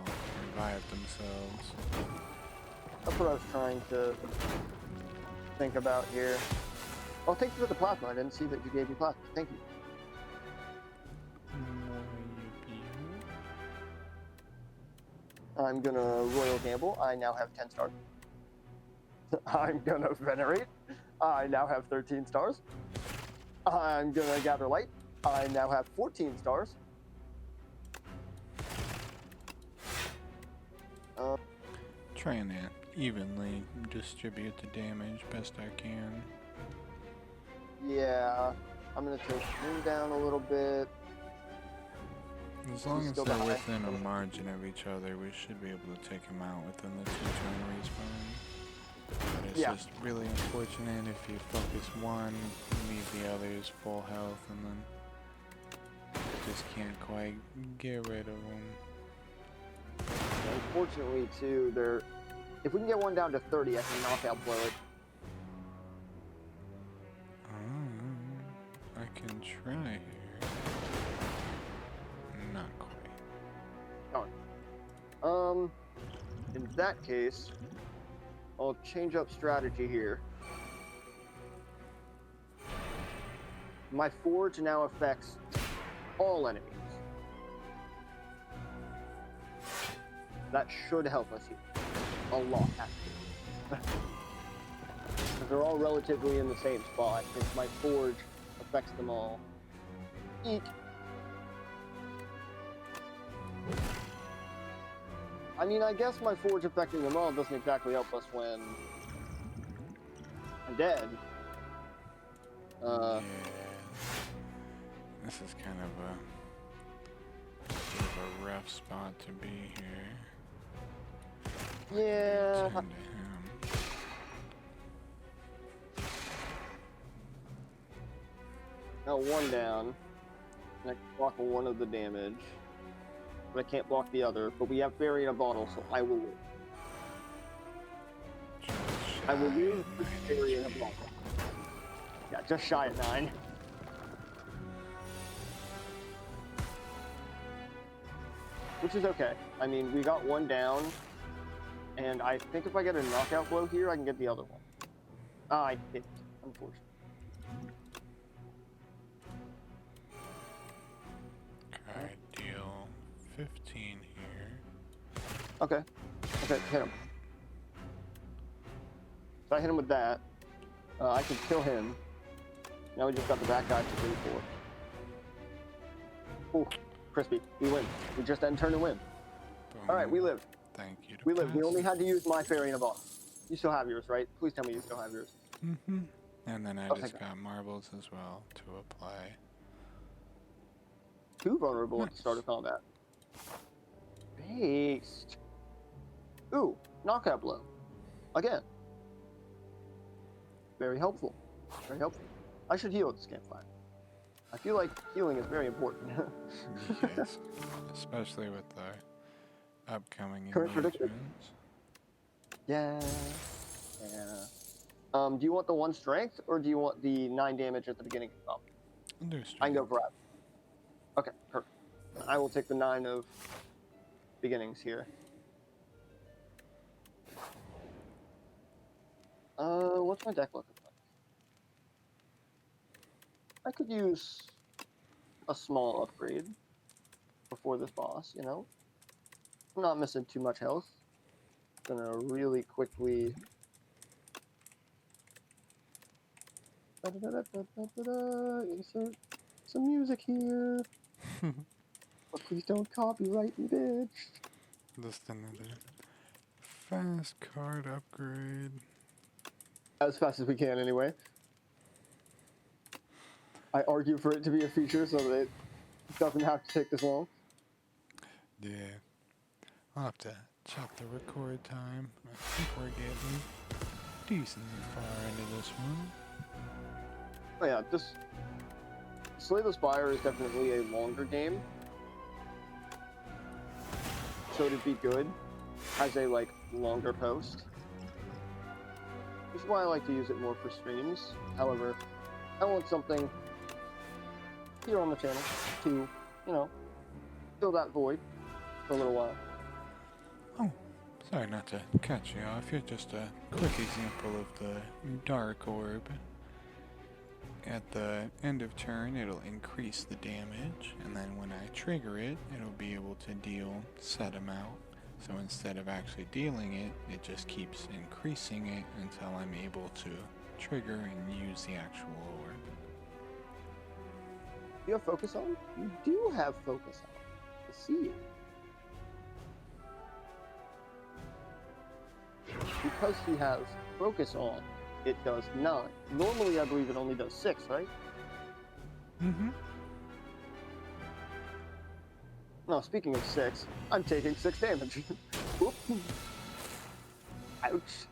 [SPEAKER 1] revive themselves.
[SPEAKER 2] That's what I was trying to think about here. Oh, thank you for the plasma. I didn't see that you gave me plasma. Thank you. I'm gonna Royal Gamble. I now have 10 stars. I'm gonna Venerate. I now have 13 stars. I'm gonna Gather Light. I now have 14 stars.
[SPEAKER 1] Trying to evenly distribute the damage best I can.
[SPEAKER 2] Yeah, I'm gonna take him down a little bit.
[SPEAKER 1] As long as
[SPEAKER 2] still
[SPEAKER 1] they're
[SPEAKER 2] behind.
[SPEAKER 1] within a margin of each other, we should be able to take them out within the 2-turn respawn. But it's just really unfortunate if you focus one, leave the others full health, and then you just can't quite get rid of them.
[SPEAKER 2] Unfortunately, too, if we can get one down to 30, I can knockout blow it.
[SPEAKER 1] I can try here. Not quite.
[SPEAKER 2] In that case, I'll change up strategy here. My forge now affects all enemies. That should help us here. A lot, actually. Because they're all relatively in the same spot, since my forge affects them all. Eek. I mean, I guess my forge affecting them all doesn't exactly help us when I'm dead.
[SPEAKER 1] Yeah. This is kind of a rough spot to be here.
[SPEAKER 2] Yeah.
[SPEAKER 1] Turn to him.
[SPEAKER 2] Now one down. And I can block one of the damage. But I can't block the other. But we have Fairy in a bottle, so I will win. I will use the Fairy in a bottle. Yeah, just shy at 9. Which is okay. I mean, we got one down. And I think if I get a knockout blow here, I can get the other one. I didn't, unfortunately.
[SPEAKER 1] Okay, deal 15 here.
[SPEAKER 2] Okay. Okay, hit him. So I hit him with that. I can kill him. Now we just got the back guy to win for. Ooh, crispy. We win. We just then turn and win.
[SPEAKER 1] Boom.
[SPEAKER 2] Alright, we live.
[SPEAKER 1] Thank you.
[SPEAKER 2] We live. We only had to use my Fairy in a bottle. You still have yours, right? Please tell me you still have yours.
[SPEAKER 1] Mm-hmm. And then I
[SPEAKER 2] Okay.
[SPEAKER 1] just got marbles as well to apply.
[SPEAKER 2] 2 vulnerable at the start of combat. Based. Ooh, knockout blow. Again. Very helpful. Very helpful. I should heal at this campfire. I feel like healing is very important.
[SPEAKER 1] Yes. Especially with the upcoming
[SPEAKER 2] Current predicament.
[SPEAKER 1] engagements.
[SPEAKER 2] Yeah. Yeah. Do you want the 1 strength or do you want the 9 damage at the beginning of the combat? I can go for it. Okay, perfect. I will take the 9 of beginnings here. What's my deck looking like? I could use a small upgrade before this boss, you know? I'm not missing too much health. Gonna really quickly... Insert some music here. But please don't copyright me, bitch.
[SPEAKER 1] Just another fast card upgrade.
[SPEAKER 2] As fast as we can, anyway. I argue for it to be a feature so that it doesn't have to take this long.
[SPEAKER 1] Yeah. I'll have to check the record time. I think we're getting decently far into this one.
[SPEAKER 2] Oh yeah, this Slay the Spire is definitely a longer game. So to be good as a longer post. Which is why I like to use it more for streams. However, I want something here on the channel to, fill that void for a little while.
[SPEAKER 1] Oh, sorry not to cut you off. You're just a quick example of the Dark Orb. At the end of turn, it'll increase the damage, and then when I trigger it, it'll be able to deal set amount. So instead of actually dealing it, it just keeps increasing it until I'm able to trigger and use the actual orb.
[SPEAKER 2] You have focus on? You do have focus on. I see it. Because he has focus on, it does 9. Normally, I believe it only does 6, right?
[SPEAKER 1] Mm-hmm.
[SPEAKER 2] No, speaking of 6, I'm taking 6 damage. Whoop. Ouch.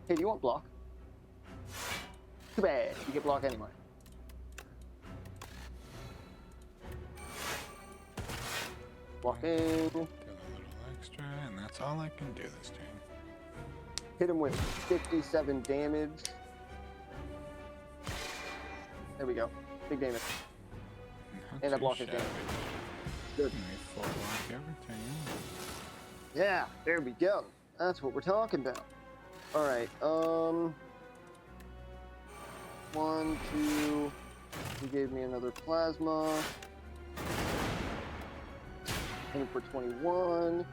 [SPEAKER 2] Hey, do you want block? Too bad. You get block anyway. Walk in.
[SPEAKER 1] Do a little extra, and that's all I can do this turn.
[SPEAKER 2] Hit him with 57 damage. There we go. Big damage.
[SPEAKER 1] Not
[SPEAKER 2] And I
[SPEAKER 1] too
[SPEAKER 2] block his
[SPEAKER 1] shabby.
[SPEAKER 2] damage. Good.
[SPEAKER 1] And we full block everything.
[SPEAKER 2] Yeah, there we go. That's what we're talking about. Alright, 1, 2. He gave me another plasma. Aim for 21.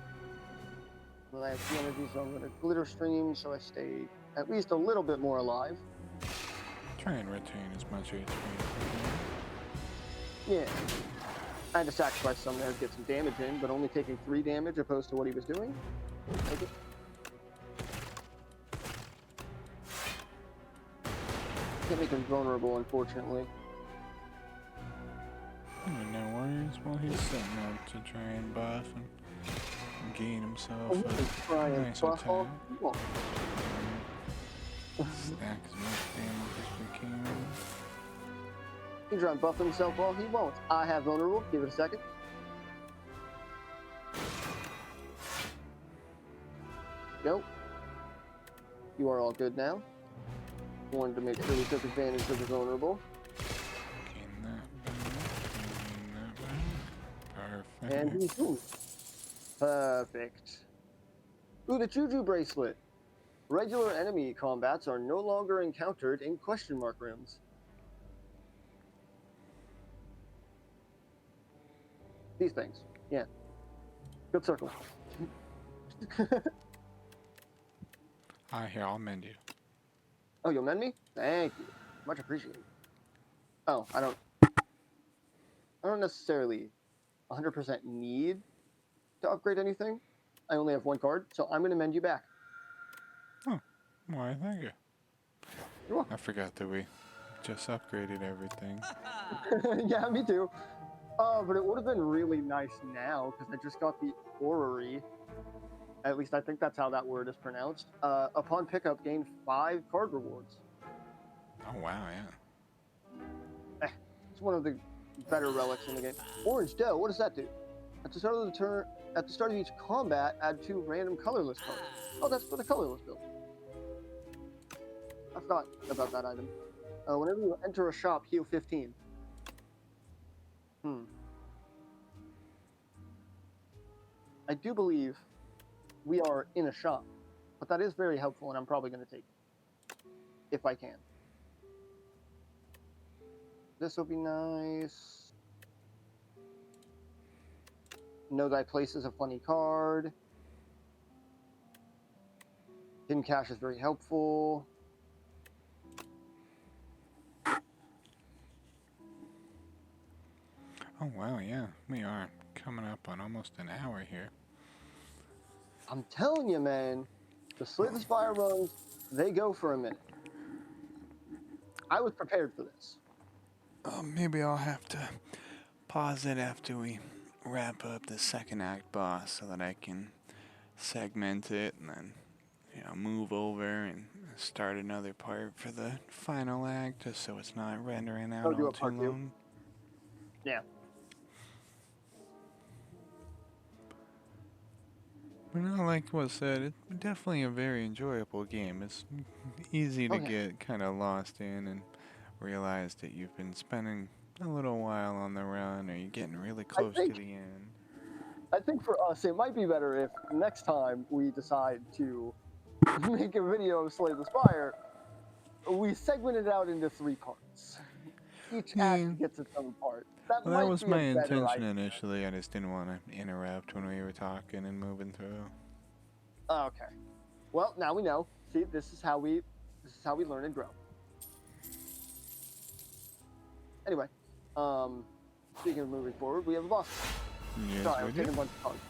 [SPEAKER 2] Well, I have 2 energy, so I'm going to glitter stream so I stay at least a little bit more alive.
[SPEAKER 1] Try and retain as much HP.
[SPEAKER 2] Yeah. I had to sacrifice some there to get some damage in, but only taking 3 damage opposed to what he was doing. Take it. Can't make him vulnerable, unfortunately.
[SPEAKER 1] No worries. Well, he's setting up to try and buff and gain himself
[SPEAKER 2] Oh, try
[SPEAKER 1] a
[SPEAKER 2] and
[SPEAKER 1] nice
[SPEAKER 2] buff
[SPEAKER 1] attack.
[SPEAKER 2] all people.
[SPEAKER 1] Stack as much damage as we can.
[SPEAKER 2] He can try and buff himself all he wants. I have vulnerable. Give it a second. Go. You are all good now. Wanted to make sure we took advantage of the vulnerable.
[SPEAKER 1] Gain that back. Gain that back.
[SPEAKER 2] And
[SPEAKER 1] Perfect.
[SPEAKER 2] he's ooh. Perfect. Ooh, the Juju bracelet. Regular enemy combats are no longer encountered in question mark rooms. These things. Yeah. Good circle.
[SPEAKER 1] Here, I'll mend you.
[SPEAKER 2] Oh, you'll mend me? Thank you. Much appreciated. Oh, I don't necessarily 100% need to upgrade anything. I only have 1 card, so I'm going to mend you back.
[SPEAKER 1] Oh, why, thank you.
[SPEAKER 2] You're welcome.
[SPEAKER 1] I forgot that we just upgraded everything.
[SPEAKER 2] Yeah, me too. But it would have been really nice now, because I just got the orrery. At least I think that's how that word is pronounced. Upon pickup, gain 5 card rewards.
[SPEAKER 1] Oh, wow, yeah.
[SPEAKER 2] It's one of the better relics in the game. Orange Doe, what does that do? At the start of the turn, at the start of each combat, add 2 random colorless cards. Oh, that's for the colorless build. I forgot about that item. Whenever you enter a shop, heal 15. I do believe we are in a shop, but that is very helpful, and I'm probably going to take it if I can. This will be nice. Know thy place is a funny card. Hidden cache is very helpful.
[SPEAKER 1] Oh, wow, yeah. We are coming up on almost an hour here.
[SPEAKER 2] I'm telling you, man, the Slay the Spire runs, they go for a minute. I was prepared for this.
[SPEAKER 1] Maybe I'll have to pause it after we wrap up the second act boss so that I can segment it and then, move over and start another part for the final act just so it's not rendering out
[SPEAKER 2] do
[SPEAKER 1] all
[SPEAKER 2] a
[SPEAKER 1] too
[SPEAKER 2] part 2.
[SPEAKER 1] long.
[SPEAKER 2] Yeah.
[SPEAKER 1] But like was said, it's definitely a very enjoyable game. It's easy to get kind of lost in and realize that you've been spending a little while on the run or you're getting really close to the end.
[SPEAKER 2] I think for us, it might be better if next time we decide to make a video of Slay the Spire, we segment it out into 3 parts. Each act gets its own part.
[SPEAKER 1] That was my intention initially. I just didn't want to interrupt when we were talking and moving through.
[SPEAKER 2] Okay. Well, now we know. See, this is how we learn and grow. Anyway, speaking of moving forward, we have a boss.
[SPEAKER 1] Yes,
[SPEAKER 2] Sorry, I was taking a bunch of cards.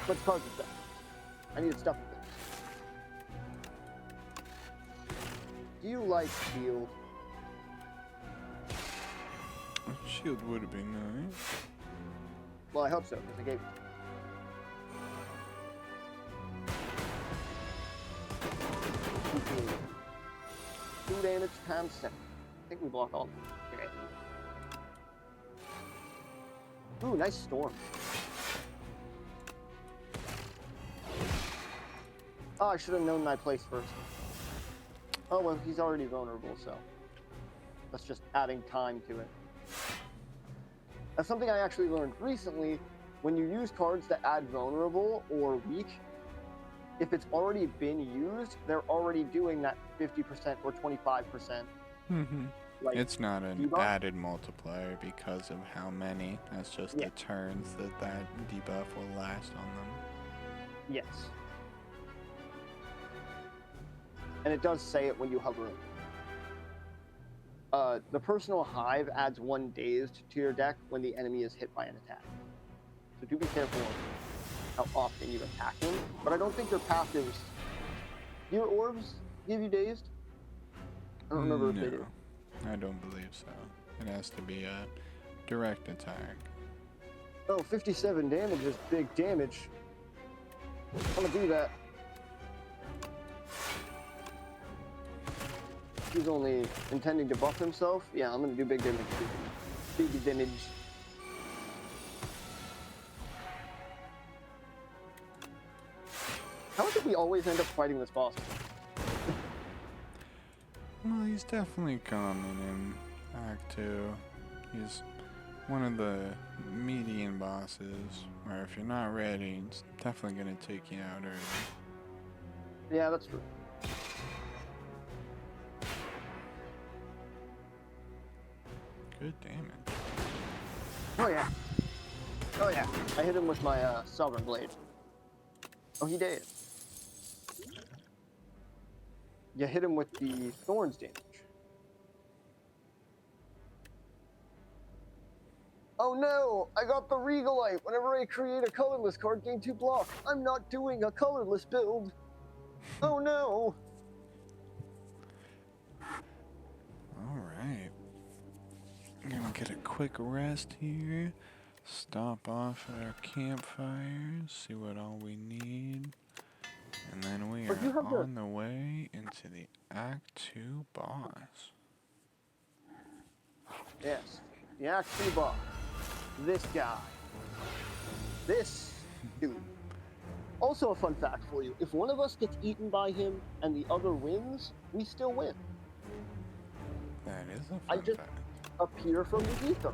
[SPEAKER 2] Bunch of cards and stuff. I needed stuff with things. Do you like shield?
[SPEAKER 1] A shield would have been nice.
[SPEAKER 2] Well, I hope so, because I gave it. 2 damage times 7. I think we block all of them. Okay. Ooh, nice storm. Oh, I should have known my place first. Oh, well, he's already vulnerable, so. That's just adding time to it. That's something I actually learned recently. When you use cards that add vulnerable or weak, if it's already been used, they're already doing that 50% or 25%.
[SPEAKER 1] Mm-hmm.
[SPEAKER 2] Like,
[SPEAKER 1] It's not an
[SPEAKER 2] debuff?
[SPEAKER 1] added multiplier because of how many. That's just
[SPEAKER 2] Yeah.
[SPEAKER 1] the turns that debuff will last on them.
[SPEAKER 2] Yes. And it does say it when you hover. The Personal Hive adds 1 dazed to your deck when the enemy is hit by an attack. So do be careful of how often you attack them. But I don't think your passives... Do your orbs give you dazed? I don't remember if they do.
[SPEAKER 1] I don't believe so. It has to be a direct attack.
[SPEAKER 2] Oh, 57 damage is big damage. I'm gonna do that. He's only intending to buff himself. Yeah, I'm gonna do big damage. Big damage. How is it we always end up fighting this boss?
[SPEAKER 1] Well, he's definitely common in Act 2. He's one of the median bosses, where if you're not ready, it's definitely gonna take you out early.
[SPEAKER 2] Yeah, that's true.
[SPEAKER 1] Good damage.
[SPEAKER 2] Oh yeah. Oh yeah. I hit him with my Sovereign Blade. Oh, he did. You hit him with the Thorns damage. Oh no! I got the Regalite! Whenever I create a colorless card, gain 2 block. I'm not doing a colorless build! Oh no!
[SPEAKER 1] Alright. I'm gonna get a quick rest here. Stop off at our campfire, see what all we need. And then we
[SPEAKER 2] But you
[SPEAKER 1] are
[SPEAKER 2] have
[SPEAKER 1] on the way into the Act 2 boss.
[SPEAKER 2] Yes, the Act 2 boss. This guy. This dude. Also a fun fact for you. If one of us gets eaten by him and the other wins, we still win.
[SPEAKER 1] That is a
[SPEAKER 2] I
[SPEAKER 1] fun
[SPEAKER 2] just
[SPEAKER 1] fact.
[SPEAKER 2] appear from the ether.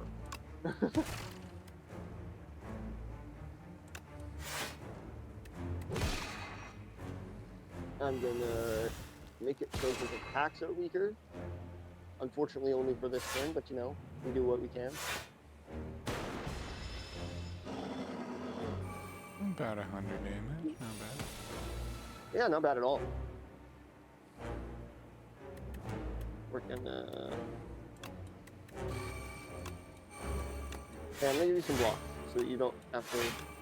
[SPEAKER 2] I'm gonna make it so his attacks are weaker. Unfortunately only for this turn, but you know, we do what we can.
[SPEAKER 1] About 100 damage, not bad.
[SPEAKER 2] Yeah, not bad at all. We're gonna... Yeah, I'm gonna give you some blocks, so that you don't have to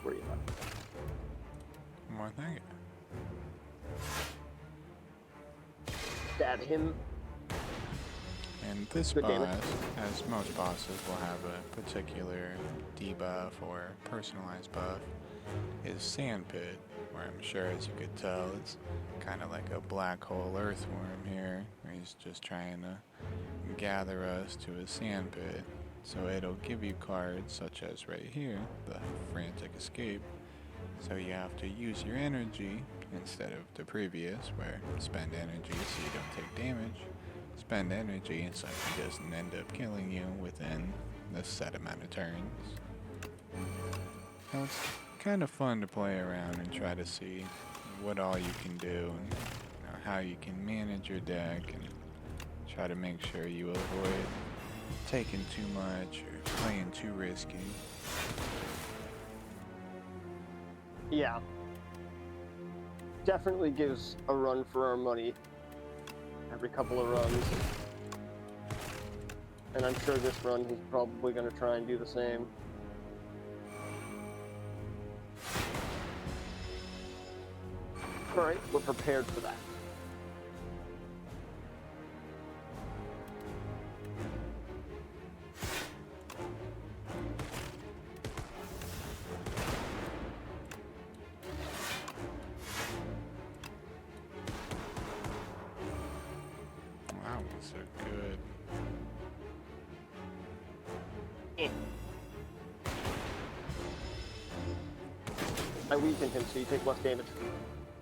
[SPEAKER 2] worry about it.
[SPEAKER 1] More thank you.
[SPEAKER 2] Stab him.
[SPEAKER 1] And this
[SPEAKER 2] Good
[SPEAKER 1] boss,
[SPEAKER 2] damage.
[SPEAKER 1] as most bosses will have a particular debuff or personalized buff, is Sandpit, where I'm sure as you could tell it's kind of like a black hole earthworm here, where he's just trying to gather us to a sandpit. So it'll give you cards such as right here, the Frantic Escape. So you have to use your energy instead of the previous, where spend energy so you don't take damage. Spend energy so he doesn't end up killing you within the set amount of turns. So it's kind of fun to play around and try to see what all you can do and how you can manage your deck and try to make sure you avoid taking too much or playing too risky.
[SPEAKER 2] Yeah. Definitely gives a run for our money every couple of runs. And I'm sure this run he's probably going to try and do the same. Alright, we're prepared for that.
[SPEAKER 1] Wow, so good.
[SPEAKER 2] I weakened him so you take less damage.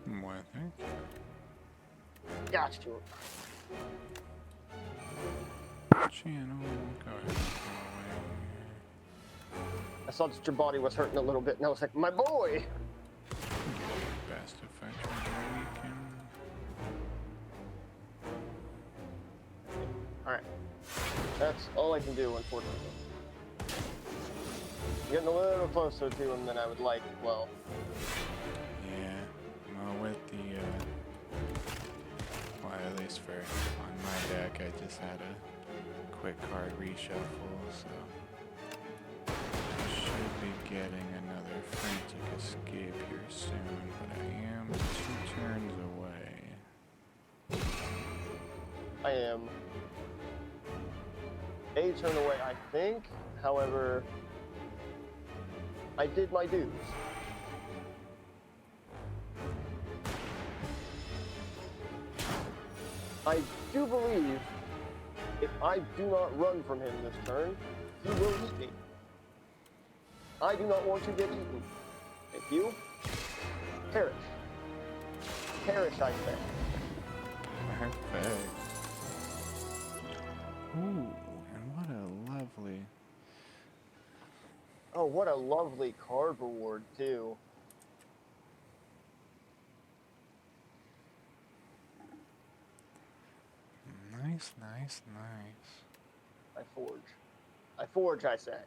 [SPEAKER 1] More, I think.
[SPEAKER 2] Got you.
[SPEAKER 1] channel. Go ahead and go away
[SPEAKER 2] I saw that your body was hurting a little bit, and I was like, my boy!
[SPEAKER 1] here. Get the best effect that we can.
[SPEAKER 2] Alright. That's all I can do, unfortunately. I'm getting a little closer to him than I would like as well.
[SPEAKER 1] Yeah, well, with the, well, at least for on my deck, I just had a quick card reshuffle, so I should be getting another frantic escape here soon, but I am 2 turns away.
[SPEAKER 2] I am a turn away, I think. However, I did my dues. I do believe if I do not run from him this turn, he will eat me. I do not want to get eaten. Thank you. Perish. Perish, I say.
[SPEAKER 1] Perfect. Ooh, and what a lovely...
[SPEAKER 2] Oh, what a lovely card reward, too.
[SPEAKER 1] Nice, nice, nice.
[SPEAKER 2] I forge. I forge, I say.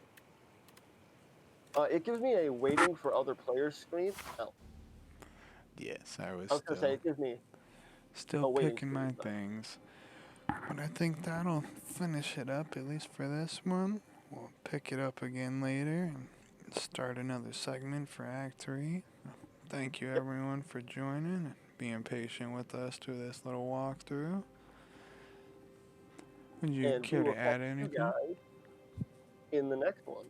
[SPEAKER 2] It gives me a waiting for other players screen. Oh,
[SPEAKER 1] Yes, I was
[SPEAKER 2] I was going to say, it gives me
[SPEAKER 1] still
[SPEAKER 2] a waiting
[SPEAKER 1] picking my
[SPEAKER 2] screen, though.
[SPEAKER 1] things. But I think that'll finish it up, at least for this one. We'll pick it up again later and start another segment for Act 3. Thank you,
[SPEAKER 2] Yep.
[SPEAKER 1] everyone, for joining and being patient with us through this little walkthrough. Would you
[SPEAKER 2] And we
[SPEAKER 1] care
[SPEAKER 2] will
[SPEAKER 1] to
[SPEAKER 2] catch
[SPEAKER 1] add
[SPEAKER 2] you
[SPEAKER 1] anything?
[SPEAKER 2] guys in the next one.